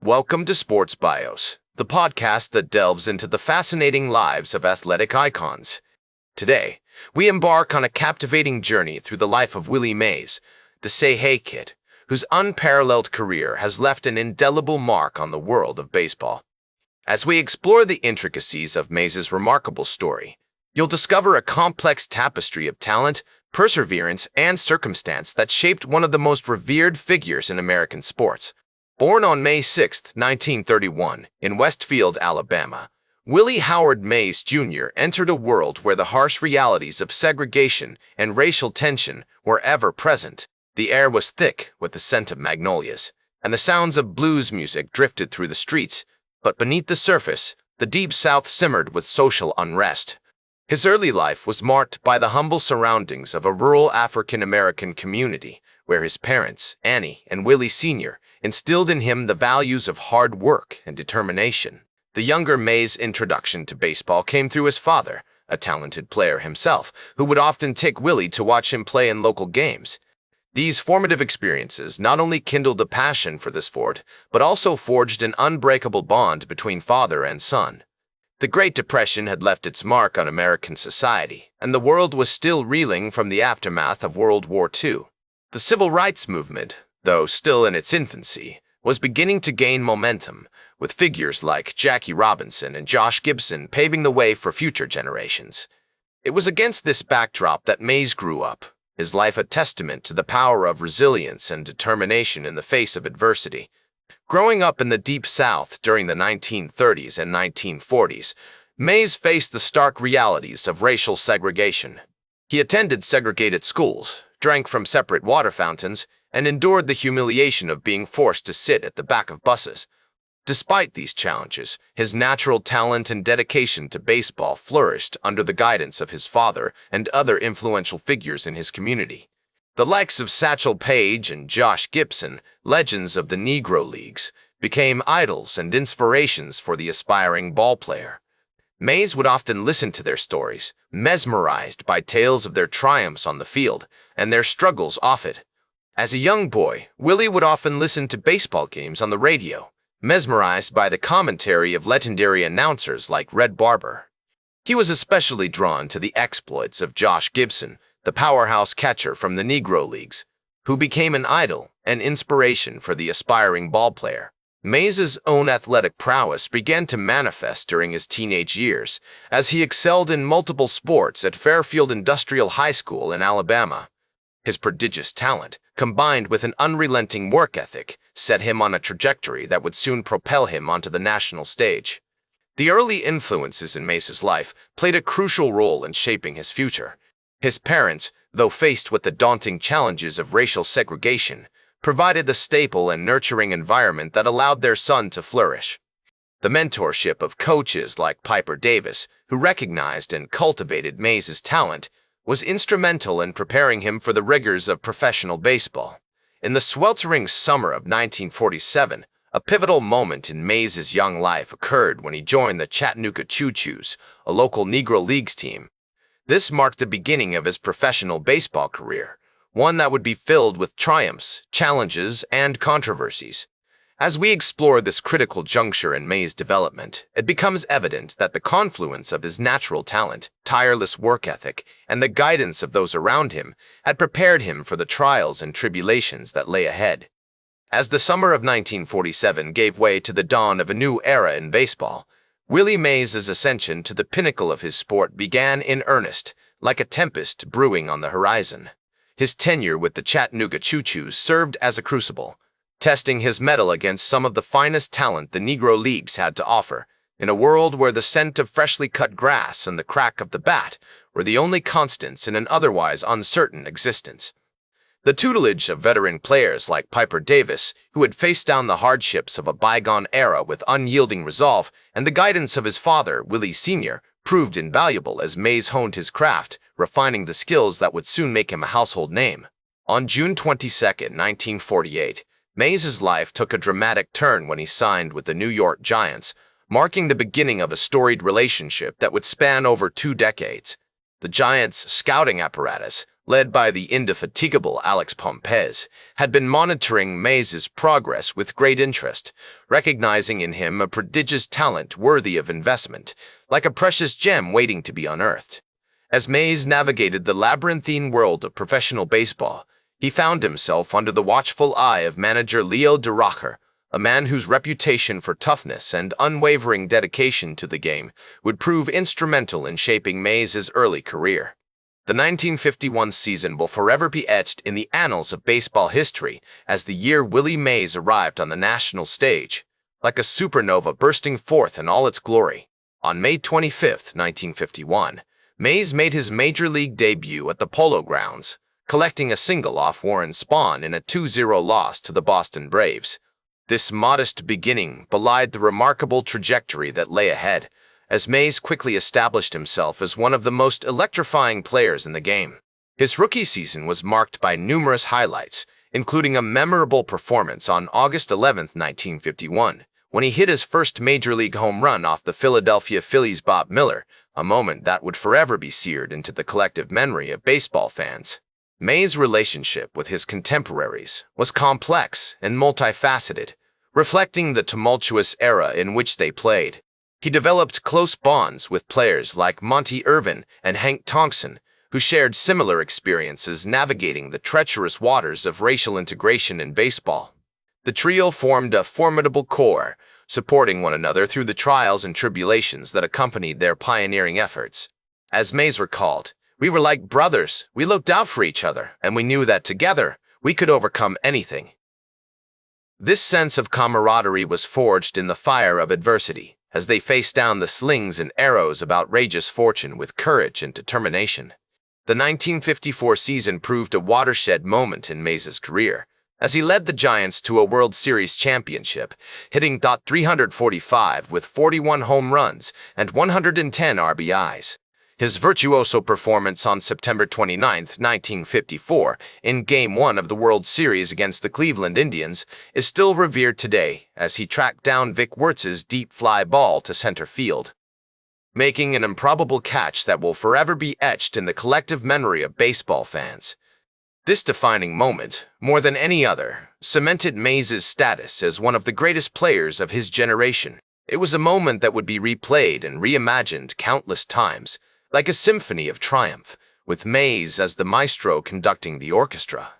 Welcome to Sports Bios, the podcast that delves into the fascinating lives of athletic icons. Today, we embark on a captivating journey through the life of Willie Mays, the Say Hey Kid, whose unparalleled career has left an indelible mark on the world of baseball. As we explore the intricacies of Mays' remarkable story, you'll discover a complex tapestry of talent, perseverance, and circumstance that shaped one of the most revered figures in American sports. Born on May 6, 1931, in Westfield, Alabama, Willie Howard Mays Jr. entered a world where the harsh realities of segregation and racial tension were ever present. The air was thick with the scent of magnolias, and the sounds of blues music drifted through the streets, but beneath the surface, the Deep South simmered with social unrest. His early life was marked by the humble surroundings of a rural African-American community, where his parents, Annie and Willie Sr., instilled in him the values of hard work and determination. The younger Mays' introduction to baseball came through his father, a talented player himself, who would often take Willie to watch him play in local games. These formative experiences not only kindled a passion for the sport, but also forged an unbreakable bond between father and son. The Great Depression had left its mark on American society, and the world was still reeling from the aftermath of World War II. The civil rights movement, though still in its infancy, was beginning to gain momentum, with figures like Jackie Robinson and Josh Gibson paving the way for future generations. It was against this backdrop that Mays grew up, his life a testament to the power of resilience and determination in the face of adversity. Growing up in the Deep South during the 1930s and 1940s, Mays faced the stark realities of racial segregation. He attended segregated schools, drank from separate water fountains, and endured the humiliation of being forced to sit at the back of buses. Despite these challenges, his natural talent and dedication to baseball flourished under the guidance of his father and other influential figures in his community. The likes of Satchel Paige and Josh Gibson, legends of the Negro Leagues, became idols and inspirations for the aspiring ballplayer. Mays would often listen to their stories, mesmerized by tales of their triumphs on the field and their struggles off it. As a young boy, Willie would often listen to baseball games on the radio, mesmerized by the commentary of legendary announcers like Red Barber. He was especially drawn to the exploits of Josh Gibson, the powerhouse catcher from the Negro Leagues, who became an idol and inspiration for the aspiring ballplayer. Mays' own athletic prowess began to manifest during his teenage years, as he excelled in multiple sports at Fairfield Industrial High School in Alabama. His prodigious talent, combined with an unrelenting work ethic, set him on a trajectory that would soon propel him onto the national stage. The early influences in Mays' life played a crucial role in shaping his future. His parents, though faced with the daunting challenges of racial segregation, provided the stable and nurturing environment that allowed their son to flourish. The mentorship of coaches like Piper Davis, who recognized and cultivated Mays' talent, was instrumental in preparing him for the rigors of professional baseball. In the sweltering summer of 1947, a pivotal moment in Mays' young life occurred when he joined the Chattanooga Choo-Choos, a local Negro Leagues team. This marked the beginning of his professional baseball career, one that would be filled with triumphs, challenges, and controversies. As we explore this critical juncture in Mays' development, it becomes evident that the confluence of his natural talent, tireless work ethic, and the guidance of those around him had prepared him for the trials and tribulations that lay ahead. As the summer of 1947 gave way to the dawn of a new era in baseball, Willie Mays' ascension to the pinnacle of his sport began in earnest, like a tempest brewing on the horizon. His tenure with the Chattanooga Choo-Choos served as a crucible, testing his mettle against some of the finest talent the Negro Leagues had to offer, in a world where the scent of freshly cut grass and the crack of the bat were the only constants in an otherwise uncertain existence. The tutelage of veteran players like Piper Davis, who had faced down the hardships of a bygone era with unyielding resolve, and the guidance of his father, Willie Sr., proved invaluable as Mays honed his craft, refining the skills that would soon make him a household name. On June 22, 1948, Mays' life took a dramatic turn when he signed with the New York Giants, marking the beginning of a storied relationship that would span over 2 decades. The Giants' scouting apparatus, led by the indefatigable Alex Pompez, had been monitoring Mays's progress with great interest, recognizing in him a prodigious talent worthy of investment, like a precious gem waiting to be unearthed. As Mays navigated the labyrinthine world of professional baseball, he found himself under the watchful eye of manager Leo Durocher, a man whose reputation for toughness and unwavering dedication to the game would prove instrumental in shaping Mays's early career. The 1951 season will forever be etched in the annals of baseball history as the year Willie Mays arrived on the national stage, like a supernova bursting forth in all its glory. On May 25, 1951, Mays made his major league debut at the Polo Grounds, collecting a single off Warren Spahn in a 2-0 loss to the Boston Braves. This modest beginning belied the remarkable trajectory that lay ahead, as Mays quickly established himself as one of the most electrifying players in the game. His rookie season was marked by numerous highlights, including a memorable performance on August 11, 1951, when he hit his first major league home run off the Philadelphia Phillies' Bob Miller, a moment that would forever be seared into the collective memory of baseball fans. Mays' relationship with his contemporaries was complex and multifaceted, reflecting the tumultuous era in which they played. He developed close bonds with players like Monty Irvin and Hank Thompson, who shared similar experiences navigating the treacherous waters of racial integration in baseball. The trio formed a formidable core, supporting one another through the trials and tribulations that accompanied their pioneering efforts. As Mays recalled, "We were like brothers, we looked out for each other, and we knew that together we could overcome anything." This sense of camaraderie was forged in the fire of adversity, as they faced down the slings and arrows of outrageous fortune with courage and determination. The 1954 season proved a watershed moment in Mays's career, as he led the Giants to a World Series championship, hitting .345 with 41 home runs and 110 RBIs. His virtuoso performance on September 29, 1954, in Game 1 of the World Series against the Cleveland Indians, is still revered today as he tracked down Vic Wertz's deep fly ball to center field, making an improbable catch that will forever be etched in the collective memory of baseball fans. This defining moment, more than any other, cemented Mays's status as one of the greatest players of his generation. It was a moment that would be replayed and reimagined countless times, like a symphony of triumph, with Mays as the maestro conducting the orchestra.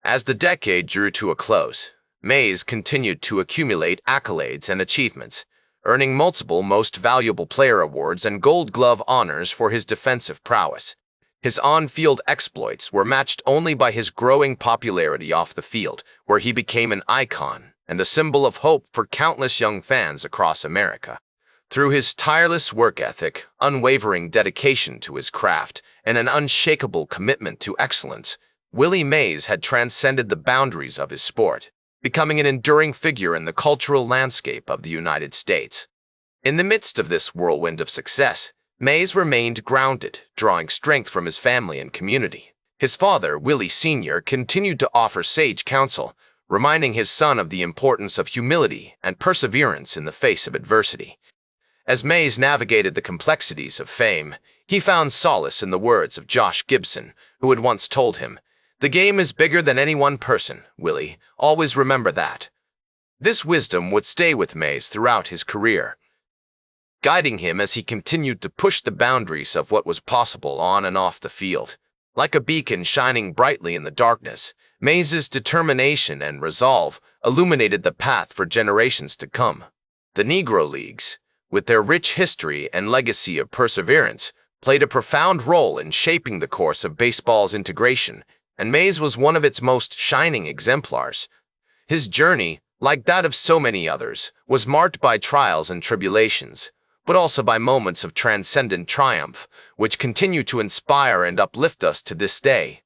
As the decade drew to a close, Mays continued to accumulate accolades and achievements, earning multiple Most Valuable Player awards and Gold Glove honors for his defensive prowess. His on-field exploits were matched only by his growing popularity off the field, where he became an icon and a symbol of hope for countless young fans across America. Through his tireless work ethic, unwavering dedication to his craft, and an unshakable commitment to excellence, Willie Mays had transcended the boundaries of his sport, becoming an enduring figure in the cultural landscape of the United States. In the midst of this whirlwind of success, Mays remained grounded, drawing strength from his family and community. His father, Willie Sr., continued to offer sage counsel, reminding his son of the importance of humility and perseverance in the face of adversity. As Mays navigated the complexities of fame, he found solace in the words of Josh Gibson, who had once told him, "The game is bigger than any one person, Willie. Always remember that." This wisdom would stay with Mays throughout his career, guiding him as he continued to push the boundaries of what was possible on and off the field. Like a beacon shining brightly in the darkness, Mays's determination and resolve illuminated the path for generations to come. The Negro Leagues, with their rich history and legacy of perseverance, played a profound role in shaping the course of baseball's integration, and Mays was one of its most shining exemplars. His journey, like that of so many others, was marked by trials and tribulations, but also by moments of transcendent triumph, which continue to inspire and uplift us to this day.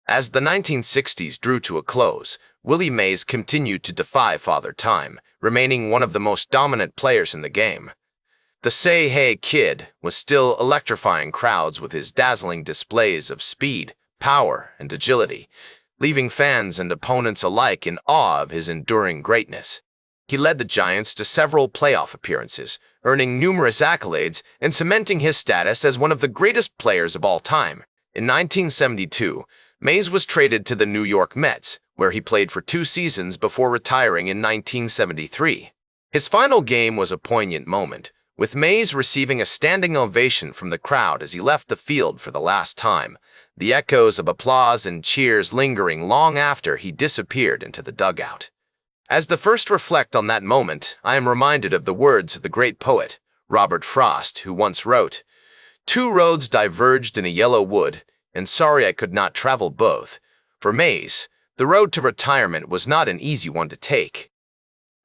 As the 1960s drew to a close, Willie Mays continued to defy Father Time, remaining one of the most dominant players in the game. The Say Hey Kid was still electrifying crowds with his dazzling displays of speed, power, and agility, leaving fans and opponents alike in awe of his enduring greatness. He led the Giants to several playoff appearances, earning numerous accolades and cementing his status as one of the greatest players of all time. In 1972, Mays was traded to the New York Mets, where he played for 2 seasons before retiring in 1973. His final game was a poignant moment, with Mays receiving a standing ovation from the crowd as he left the field for the last time, the echoes of applause and cheers lingering long after he disappeared into the dugout. As the first reflect on that moment, I am reminded of the words of the great poet, Robert Frost, who once wrote, "Two roads diverged in a yellow wood, and sorry I could not travel both." For Mays, the road to retirement was not an easy one to take,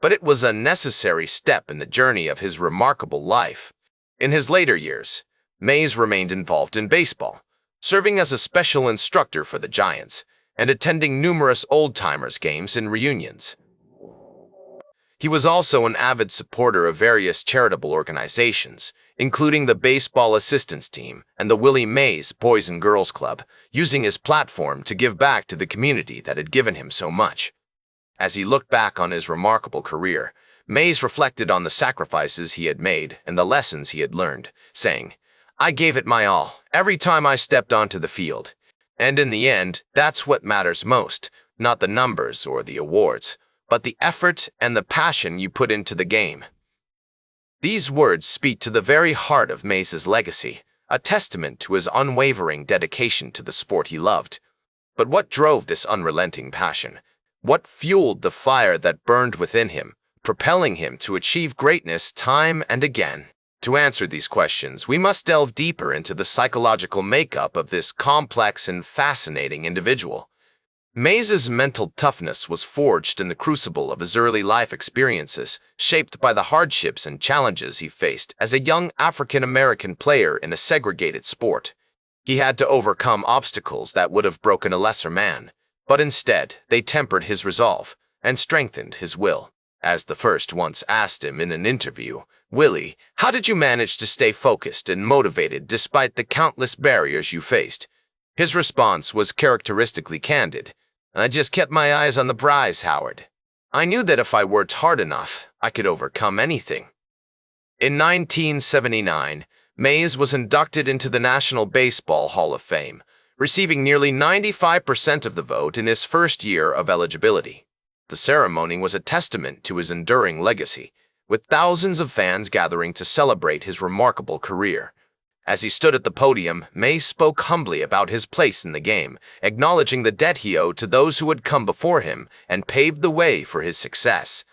but it was a necessary step in the journey of his remarkable life. In his later years, Mays remained involved in baseball, serving as a special instructor for the Giants and attending numerous old-timers games and reunions. He was also an avid supporter of various charitable organizations, including the Baseball Assistance Team and the Willie Mays Boys and Girls Club, using his platform to give back to the community that had given him so much. As he looked back on his remarkable career, Mays reflected on the sacrifices he had made and the lessons he had learned, saying, "I gave it my all, every time I stepped onto the field. And in the end, that's what matters most, not the numbers or the awards, but the effort and the passion you put into the game." These words speak to the very heart of Mays's legacy, a testament to his unwavering dedication to the sport he loved. But what drove this unrelenting passion? What fueled the fire that burned within him, propelling him to achieve greatness time and again? To answer these questions, we must delve deeper into the psychological makeup of this complex and fascinating individual. Mays's mental toughness was forged in the crucible of his early life experiences, shaped by the hardships and challenges he faced as a young African-American player in a segregated sport. He had to overcome obstacles that would have broken a lesser man, but instead they tempered his resolve and strengthened his will. As the first once asked him in an interview, "Willie, how did you manage to stay focused and motivated despite the countless barriers you faced?" His response was characteristically candid. "I just kept my eyes on the prize, Howard. I knew that if I worked hard enough, I could overcome anything." In 1979, Mays was inducted into the National Baseball Hall of Fame, receiving nearly 95% of the vote in his first year of eligibility. The ceremony was a testament to his enduring legacy, with thousands of fans gathering to celebrate his remarkable career. As he stood at the podium, Mays spoke humbly about his place in the game, acknowledging the debt he owed to those who had come before him and paved the way for his success.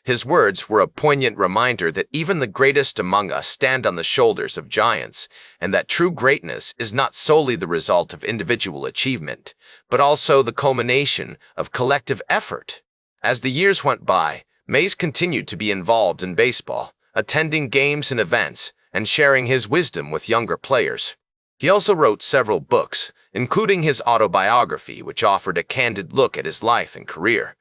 His words were a poignant reminder that even the greatest among us stand on the shoulders of giants, and that true greatness is not solely the result of individual achievement, but also the culmination of collective effort. As the years went by, Mays continued to be involved in baseball, attending games and events, and sharing his wisdom with younger players. He also wrote several books, including his autobiography, which offered a candid look at his life and career.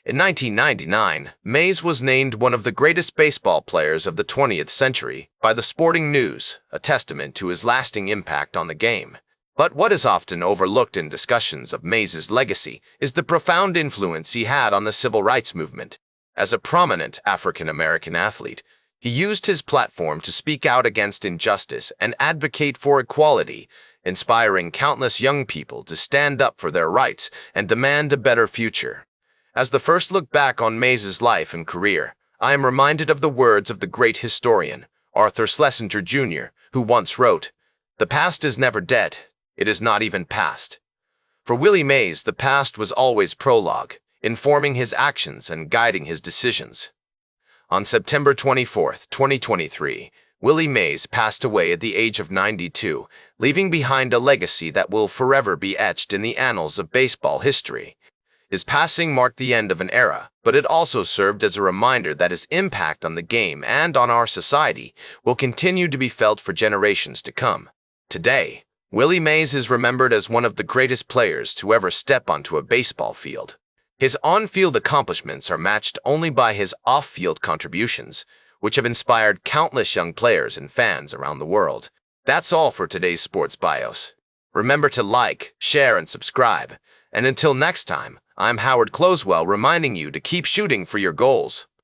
In 1999, Mays was named one of the greatest baseball players of the 20th century by the Sporting News, a testament to his lasting impact on the game. But what is often overlooked in discussions of Mays's legacy is the profound influence he had on the civil rights movement. As a prominent African-American athlete, he used his platform to speak out against injustice and advocate for equality, inspiring countless young people to stand up for their rights and demand a better future. As the first look back on Mays's life and career, I am reminded of the words of the great historian, Arthur Schlesinger Jr., who once wrote, "The past is never dead, it is not even past." For Willie Mays, the past was always prologue, informing his actions and guiding his decisions. On September 24, 2023, Willie Mays passed away at the age of 92, leaving behind a legacy that will forever be etched in the annals of baseball history. His passing marked the end of an era, but it also served as a reminder that his impact on the game and on our society will continue to be felt for generations to come. Today, Willie Mays is remembered as one of the greatest players to ever step onto a baseball field. His on-field accomplishments are matched only by his off-field contributions, which have inspired countless young players and fans around the world. That's all for today's Sports Bios. Remember to like, share, and subscribe. And until next time, I'm Howard Closewell reminding you to keep shooting for your goals.